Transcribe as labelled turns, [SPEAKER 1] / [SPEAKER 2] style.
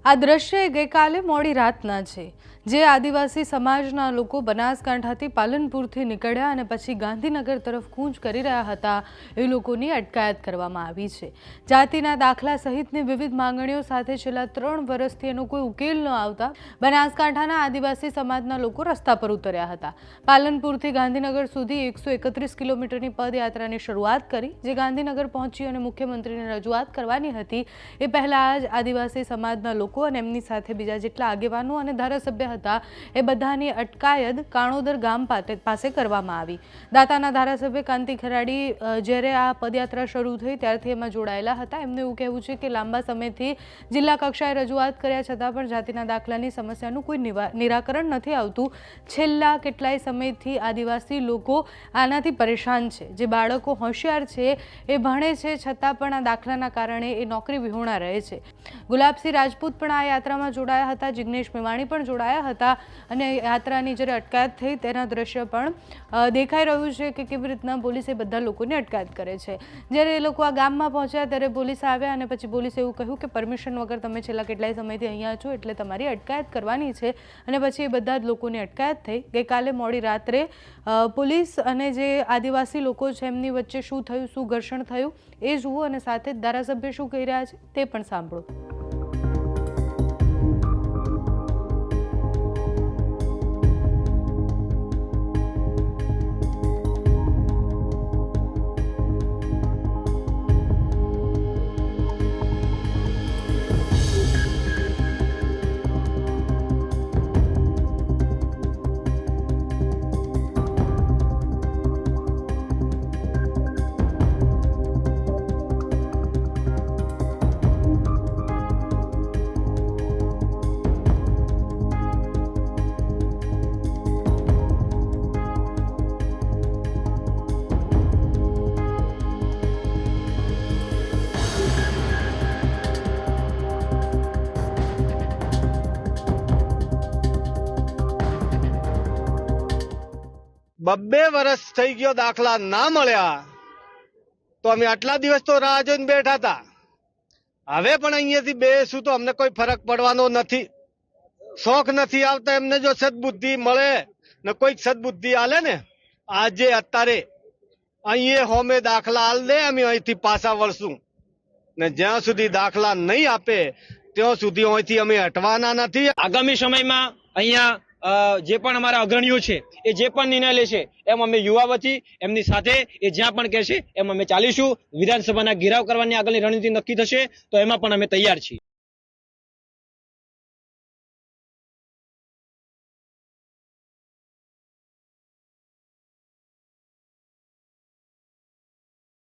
[SPEAKER 1] આ દ્રશ્ય ગઈકાલે મોડી રાતના છે, જે આદિવાસી સમાજના લોકો બનાસકાંઠાથી પાલનપુરથી નીકળ્યા અને પછી ગાંધીનગર તરફ કૂચ કરી રહ્યા હતા. એ લોકોની અટકાયત કરવામાં આવી છે. જાતિના દાખલા સહિતની વિવિધ માંગણીઓ સાથે છેલ્લા 3 વર્ષથી એનો કોઈ ઉકેલ ન આવતા બનાસકાંઠાના આદિવાસી સમાજના લોકો રસ્તા પર ઉતર્યા હતા. પાલનપુરથી ગાંધીનગર સુધી 131 કિલોમીટરની પદયાત્રાની શરૂઆત કરી, જે ગાંધીનગર પહોંચી અને મુખ્યમંત્રીને રજૂઆત કરવાની હતી. એ પહેલા જ આદિવાસી સમાજના લોકો અને એમની સાથે બીજા જેટલા આગેવાનો અને ધારાસભ્ય હતા એ બધાની અટકાયત કાણોદર ગામ પાસે કરવામાં આવી. દાતાના ધારાસભ્ય કાંતિ ખરાડી જ્યારે આ પદયાત્રા શરૂ થઈ ત્યારથી એમાં જોડાયેલા હતા. એમનું એવું કહેવું છે કે લાંબા સમયથી જિલ્લા કક્ષાએ રજૂઆત કર્યા છતાં પણ જાતિના દાખલાની સમસ્યાનું કોઈ નિરાકરણ નથી આવતું. છેલ્લા કેટલાય સમયથી આદિવાસી લોકો આનાથી પરેશાન છે. જે બાળકો હોશિયાર છે એ ભણે છે છતાં પણ આ દાખલાના કારણે એ નોકરી વિહોણા રહે છે. ગુલાબસિંહ રાજપૂત પણ આ યાત્રામાં જોડાયા હતા, જિગ્નેશ મેવાણી પણ જોડાયા હતા અને યાત્રાની જ્યારે અટકાયત થઈ તેના દ્રશ્ય પણ દેખાઈ રહ્યું છે કે કેવી રીતના પોલીસે બધા લોકોની અટકાયત કરે છે. જ્યારે એ લોકો આ ગામમાં પહોંચ્યા ત્યારે પોલીસ આવ્યા અને પછી પોલીસે એવું કહ્યું કે પરમિશન વગર તમે છેલ્લા કેટલાય સમયથી અહીંયા છો એટલે તમારી અટકાયત કરવાની છે અને પછી એ બધા જ લોકોની અટકાયત થઈ. ગઈકાલે મોડી રાત્રે પોલીસ અને જે આદિવાસી લોકો છે એમની વચ્ચે શું થયું, શું ઘર્ષણ થયું એ જુઓ અને સાથે જ ધારાસભ્ય શું કહી રહ્યા છે તે પણ સાંભળો.
[SPEAKER 2] બબ્બે વર્ષ થઈ ગયો, દાખલા ના મળ્યા તો અમે આટલા દિવસ તો રાહ જોઈને બેઠા હતા. હવે પણ અહીંયાથી બેસું તો અમને કોઈ ફરક પડવાનો નથી. શોખ નથી આવતા એમને. જો સદબુદ્ધિ મળે ને કોઈ સદબુદ્ધિ આલે ને આજે અત્યારે અહીંયા હોમે દાખલા આલ દે, અમે અહીંથી પાછા વળશું ને જ્યાં સુધી દાખલા નહીં આપે ત્યાં સુધી અહીંથી અમે હટવાના નથી.
[SPEAKER 3] આગામી સમયમાં અહીંયા જે પણ અમારા અગ્રણીઓ છે એ જે પણ નિર્ણય લેશે એમ અમે યુવા વતી એમની સાથે એ જ્યાં પણ કહેશે એમ અમે ચાલીશું. વિધાનસભાના ઘેરાવ કરવાની આગળની રણનીતિ નક્કી થશે તો એમાં પણ અમે તૈયાર છીએ.